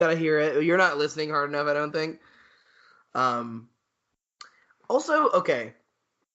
Gotta hear it. You're not listening hard enough, I don't think. Um. Also, okay,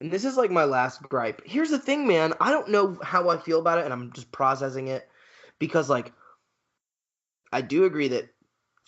and this is like my last gripe. Here's the thing, man. I don't know how I feel about it, and I'm just processing it because, like, I do agree that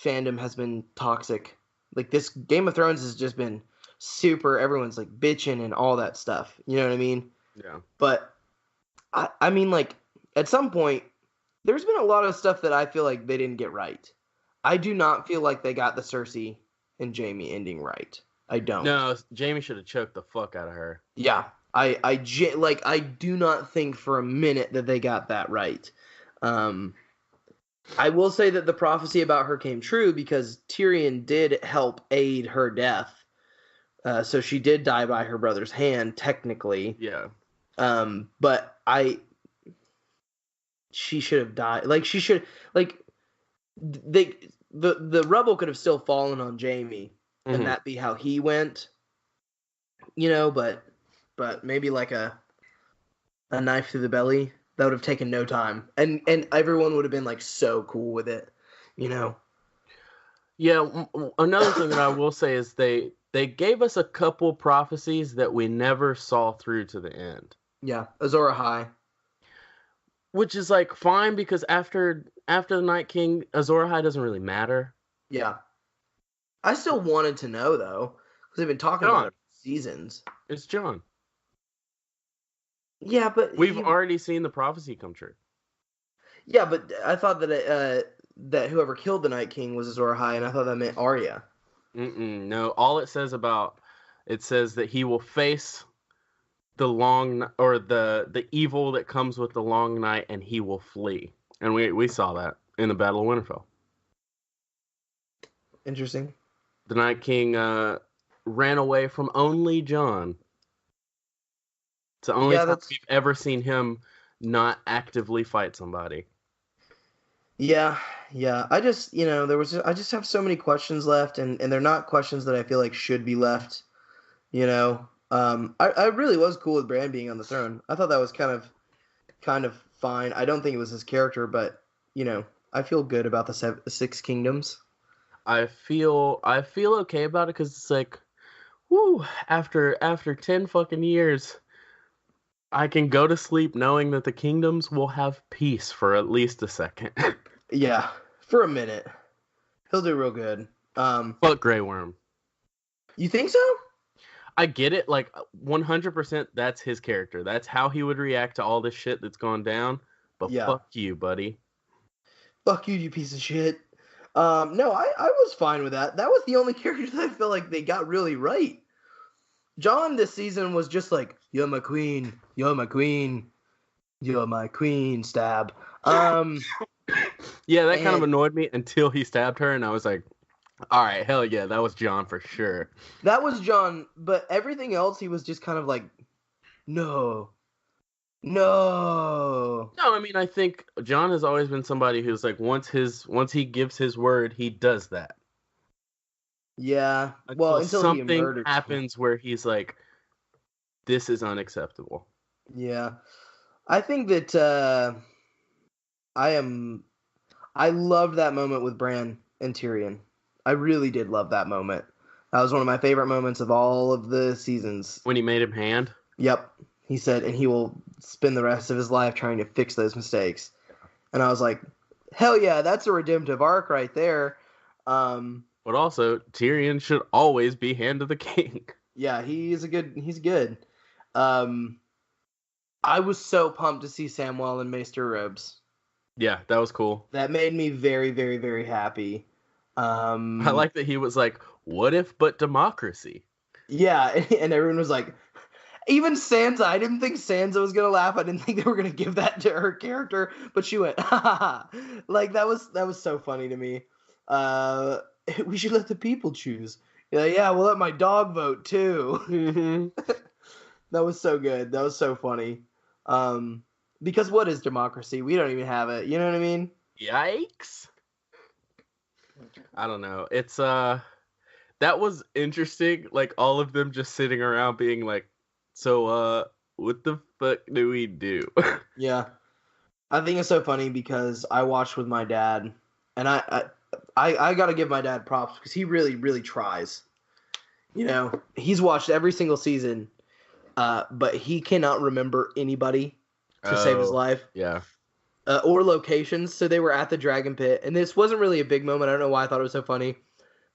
fandom has been toxic. Like, this Game of Thrones has just been super. Everyone's like bitching and all that stuff. You know what I mean? Yeah. But I mean, like, at some point, there's been a lot of stuff that I feel like they didn't get right. I do not feel like they got the Cersei and Jaime ending right. I don't. No, Jamie should have choked the fuck out of her. Yeah, I do not think for a minute that they got that right. Um, I will say that the prophecy about her came true because Tyrion did help aid her death. So she did die by her brother's hand, technically. Yeah. But she should have died. Like, she should, like, the rubble could have still fallen on Jaime, and that be how he went. You know, but maybe like a knife through the belly, that would have taken no time, and everyone would have been like so cool with it, you know. Yeah, another thing that I will say is they gave us a couple prophecies that we never saw through to the end. Yeah, Azor Ahai. Which is like fine because after the Night King, Azor Ahai doesn't really matter. Yeah. I still wanted to know though, because they've been talking about it for seasons. It's Jon. Yeah, but we've already seen the prophecy come true. Yeah, but I thought that that whoever killed the Night King was Azor Ahai, and I thought that meant Arya. No, all it says that he will face the the evil that comes with the long night, and he will flee. And we saw that in the Battle of Winterfell. Interesting. The Night King ran away from only Jon. It's the only time we've ever seen him not actively fight somebody. Yeah. I just, I just have so many questions left, and they're not questions that I feel like should be left. I really was cool with Bran being on the throne. I thought that was kind of fine. I don't think it was his character, but I feel good about the Six Kingdoms. I feel okay about it because it's like, whoo! After 10 fucking years, I can go to sleep knowing that the kingdoms will have peace for at least a second. Yeah, for a minute, he'll do real good. Fuck Grey Worm. You think so? I get it, like 100%. That's his character. That's how he would react to all this shit that's gone down. But fuck you, buddy. Fuck you, you piece of shit. No, I was fine with that. That was the only character that I feel like they got really right. Jon this season was just like, you're my queen, you're my queen, you're my queen, stab. Yeah, that kind of annoyed me until he stabbed her, and I was like, all right, hell yeah, that was Jon for sure. That was Jon, but everything else, he was just kind of like, no. No, I mean, I think Jon has always been somebody who's like, once he gives his word, he does that. Yeah, well, until something happens where he's like, this is unacceptable. Yeah, I think that I loved that moment with Bran and Tyrion. I really did love that moment. That was one of my favorite moments of all of the seasons. When he made him hand? Yep. He said, and he will spend the rest of his life trying to fix those mistakes. And I was like, hell yeah, that's a redemptive arc right there. But also, Tyrion should always be hand of the king. Yeah, he's good. I was so pumped to see Samwell and Maester Robes. Yeah, that was cool. That made me very, very, very happy. I like that he was like, what if but democracy? Yeah, and everyone was like, even Sansa, I didn't think Sansa was gonna laugh. I didn't think they were gonna give that to her character, but she went, ha ha ha. Like, that was so funny to me. We should let the people choose. Yeah, we'll let my dog vote too. Mm-hmm. That was so good. That was so funny. Because what is democracy? We don't even have it. You know what I mean? Yikes. I don't know. It's that was interesting. Like, all of them just sitting around being like, so what the fuck do we do? Yeah. I think it's so funny because I watched with my dad, and I I got to give my dad props because he really, really tries. You know, he's watched every single season, but he cannot remember anybody to save his life. Yeah. Or locations. So they were at the Dragon Pit, and this wasn't really a big moment. I don't know why I thought it was so funny,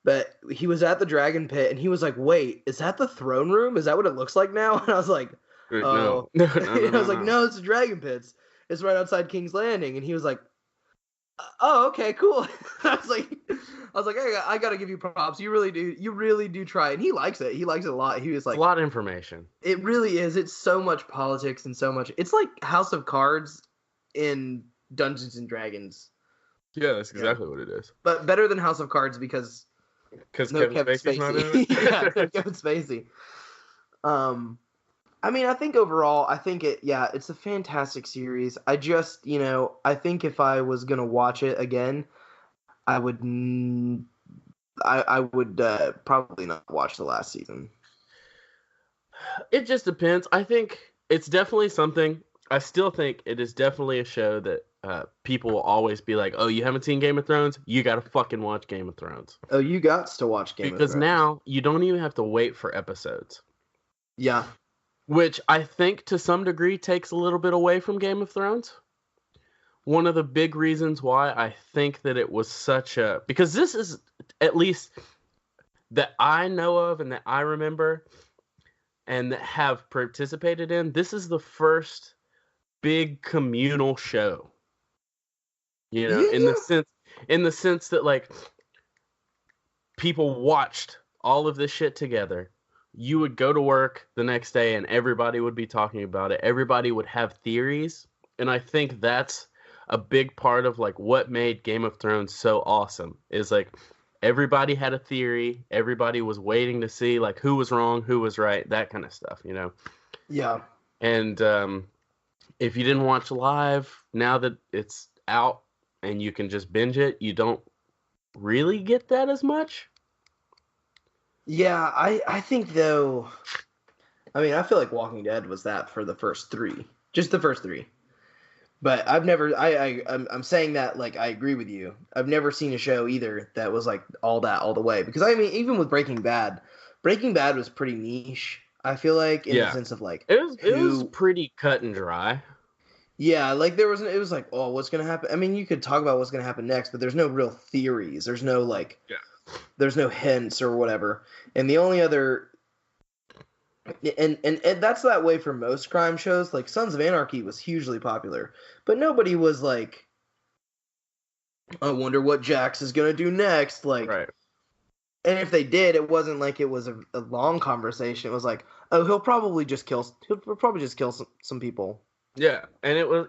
but he was at the Dragon Pit, and he was like, "Wait, is that the throne room? Is that what it looks like now?" And I was like, "Oh, no. I was like, "No, it's the Dragon Pits. It's right outside King's Landing." And he was like, "Oh, okay, cool." I was like, hey, I gotta give you props. You really do try, and he likes it. He likes it a lot. He was like, a lot of information. It really is. It's so much politics and so much. It's like House of Cards in Dungeons and Dragons. Yeah, that's exactly what it is. But better than House of Cards because no Kevin Spacey's not in it. Yeah, no Kevin Spacey. I mean, I think overall, it's a fantastic series. I just, I think if I was gonna watch it again, I would probably not watch the last season. It just depends. I think it's definitely something. I still think it is definitely a show that people will always be like, "Oh, you haven't seen Game of Thrones? You got to fucking watch Game of Thrones." Oh, you got to watch Game of Thrones. Because now you don't even have to wait for episodes. Yeah. Which I think to some degree takes a little bit away from Game of Thrones. One of the big reasons why I think that it was such a... Because this is, at least that I know of and that I remember and that have participated in, this is the first big communal show. You know, in the sense that, like, people watched all of this shit together. You would go to work the next day and everybody would be talking about it. Everybody would have theories. And I think that's a big part of like what made Game of Thrones so awesome is like everybody had a theory. Everybody was waiting to see like who was wrong, who was right, that kind of stuff, you know? Yeah. And if you didn't watch live, now that it's out and you can just binge it, you don't really get that as much. Yeah, I think though, I mean, I feel like Walking Dead was that for the first three, just the first three. But I've never, I'm saying that like I agree with you. I've never seen a show either that was like all that all the way. Because I mean, even with Breaking Bad was pretty niche. I feel like in the sense of like it was pretty cut and dry. Yeah, like it was like, oh, what's gonna happen? I mean, you could talk about what's gonna happen next, but there's no real theories. There's no like. Yeah. There's no hints or whatever. And the only other and that's that way for most crime shows. Like Sons of Anarchy was hugely popular, but nobody was like, I wonder what Jax is gonna do next. Like, right. And if they did, it wasn't like it was a long conversation. It was like, oh, he'll probably just kill some people. Yeah, and it was,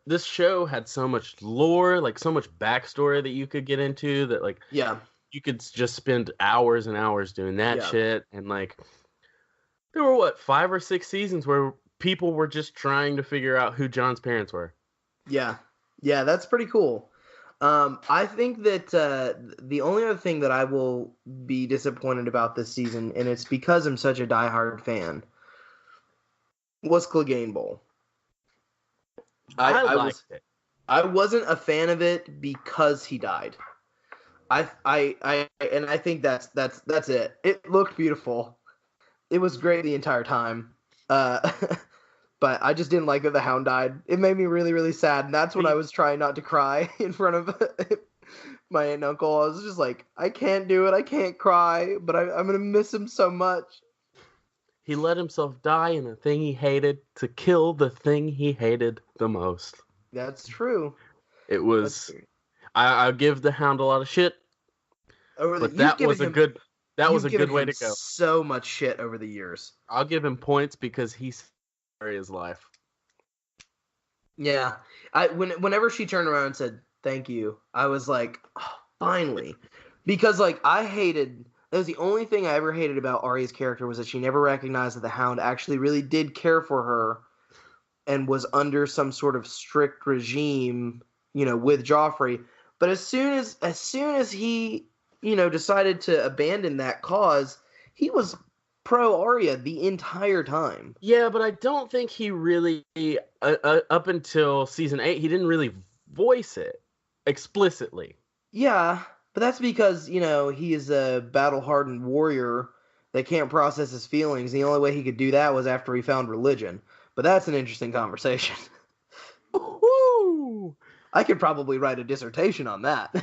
this show had so much lore, like so much backstory that you could get into that, like, yeah, you could just spend hours and hours doing that shit. And like, there were 5 or 6 seasons where people were just trying to figure out who Jon's parents were. Yeah, that's pretty cool. I think that the only other thing that I will be disappointed about this season, and it's because I'm such a diehard fan, was Clegane Bowl. I liked it. I wasn't a fan of it because he died. I think that's it. It looked beautiful. It was great the entire time. But I just didn't like that the Hound died. It made me really, really sad. And that's when I was trying not to cry in front of my aunt and uncle. I was just like, I can't do it. I can't cry. But I'm going to miss him so much. He let himself die in the thing he hated to kill the thing he hated the most. That's true. It was... I'll give the Hound a lot of shit. But that was a good way to go. So much shit over the years. I'll give him points because he's his life. Yeah. Whenever she turned around and said thank you, I was like, oh, finally. Because like that was the only thing I ever hated about Arya's character was that she never recognized that the Hound actually really did care for her and was under some sort of strict regime, with Joffrey. But as soon as he, decided to abandon that cause, he was pro Arya the entire time. Yeah, but I don't think he really, up until season 8, he didn't really voice it explicitly. Yeah, but that's because, he is a battle-hardened warrior that can't process his feelings. The only way he could do that was after he found religion. But that's an interesting conversation. Woo! I could probably write a dissertation on that.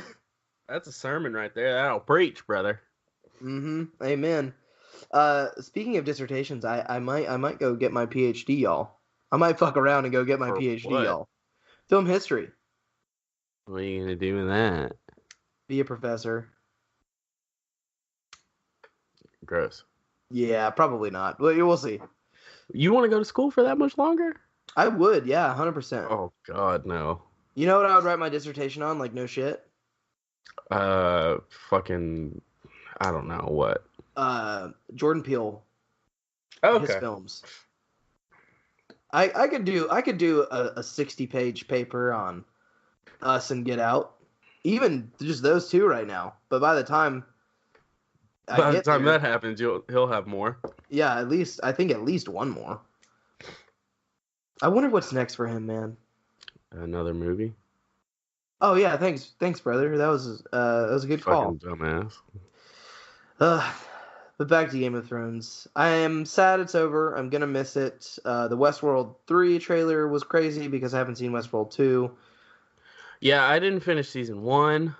That's a sermon right there. That'll preach, brother. Amen. Speaking of dissertations, I might go get my PhD, y'all. I might fuck around and go get my For PhD, what? y'all. Film history. What are you gonna do with that? Be a professor. Gross. Yeah, probably not. But we'll see. You want to go to school for that much longer? I would, yeah, 100%. Oh God, no. You know what I would write my dissertation on? Like, no shit. Fucking, I don't know what. Jordan Peele, his Okay. films. I could do a 60-page paper on Us and Get Out. Even just those two right now. But by the time By the time there, that happens, he'll have more. yeah, I think at least one more. I wonder what's next for him, man. Another movie. Oh yeah, thanks, brother. That was a good call. Fucking dumbass. But back to Game of Thrones. I am sad it's over. I'm gonna miss it. The Westworld 3 trailer was crazy because I haven't seen Westworld 2. Yeah, I didn't finish season 1.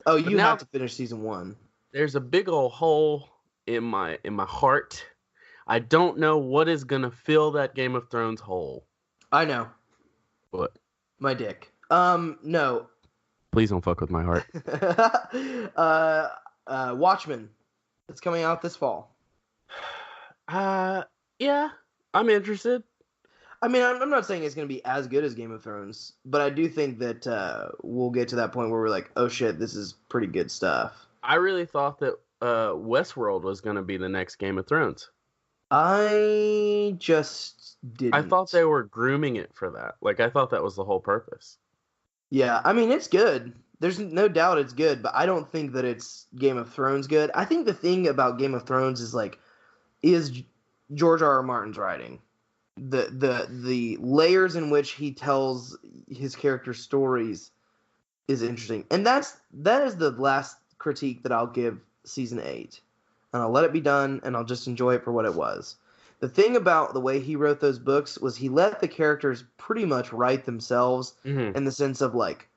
Oh, But you now have to finish season 1. there's a big old hole in my heart. I don't know what is gonna fill that Game of Thrones hole. I know. What? My dick. No. Please don't fuck with my heart. Watchmen. It's coming out this fall. Yeah, I'm interested. I mean, I'm not saying it's going to be as good as Game of Thrones, but I do think that we'll get to that point where we're like, oh shit, this is pretty good stuff. I really thought that Westworld was going to be the next Game of Thrones. I just didn't. I thought they were grooming it for that. Like, I thought that was the whole purpose. Yeah, I mean, it's good. There's no doubt it's good, but I don't think that it's Game of Thrones good. I think the thing about Game of Thrones is George R.R. Martin's writing. The layers in which he tells his character stories is interesting. And that is the last critique that I'll give season 8. And I'll let it be done and I'll just enjoy it for what it was. The thing about the way he wrote those books was he let the characters pretty much write themselves in the sense of like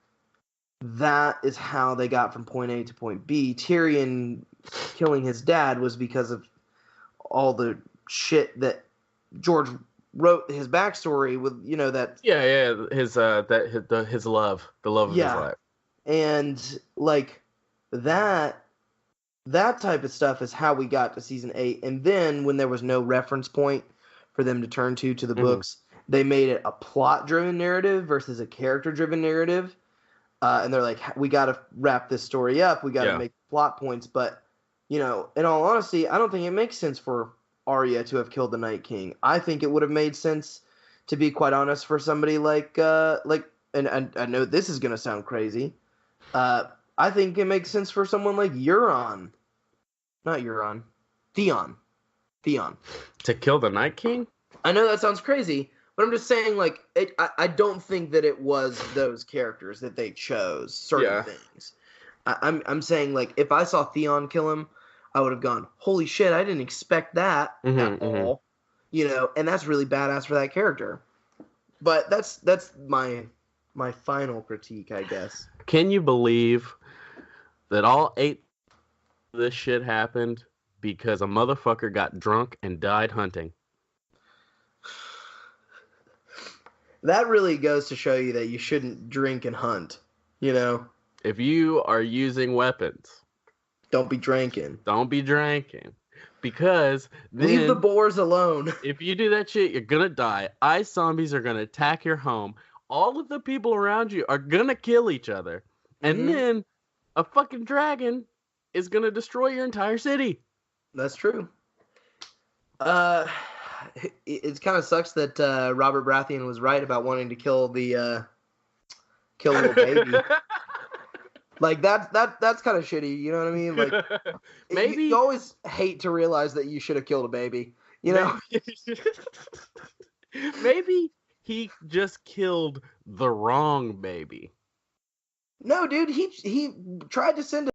that is how they got from point A to point B. Tyrion killing his dad was because of all the shit that George wrote his backstory with, that his love, the love of his life, and like that type of stuff is how we got to season 8. And then when there was no reference point for them to turn to the books, they made it a plot driven narrative versus a character driven narrative. And they're like, we got to wrap this story up. We got to make plot points. But, in all honesty, I don't think it makes sense for Arya to have killed the Night King. I think it would have made sense, to be quite honest, for somebody and I know this is going to sound crazy. I think it makes sense for someone like Theon. To kill the Night King? I know that sounds crazy, but I'm just saying, like, I don't think that it was those characters that they chose certain things. I'm saying, like, if I saw Theon kill him, I would have gone, holy shit, I didn't expect that at all. And that's really badass for that character. But that's my final critique, I guess. Can you believe that all 8 of this shit happened because a motherfucker got drunk and died hunting? That really goes to show you that you shouldn't drink and hunt, If you are using weapons, don't be drinking. Don't be drinking. Because then, leave the boars alone. If you do that shit, you're gonna die. Ice zombies are gonna attack your home. All of the people around you are gonna kill each other. And then a fucking dragon is gonna destroy your entire city. That's true. It kind of sucks that Robert Baratheon was right about wanting to kill the little baby. Like that's kind of shitty, you know what I mean? Like maybe you always hate to realize that you should have killed a baby, Maybe he just killed the wrong baby. No, dude, he tried to send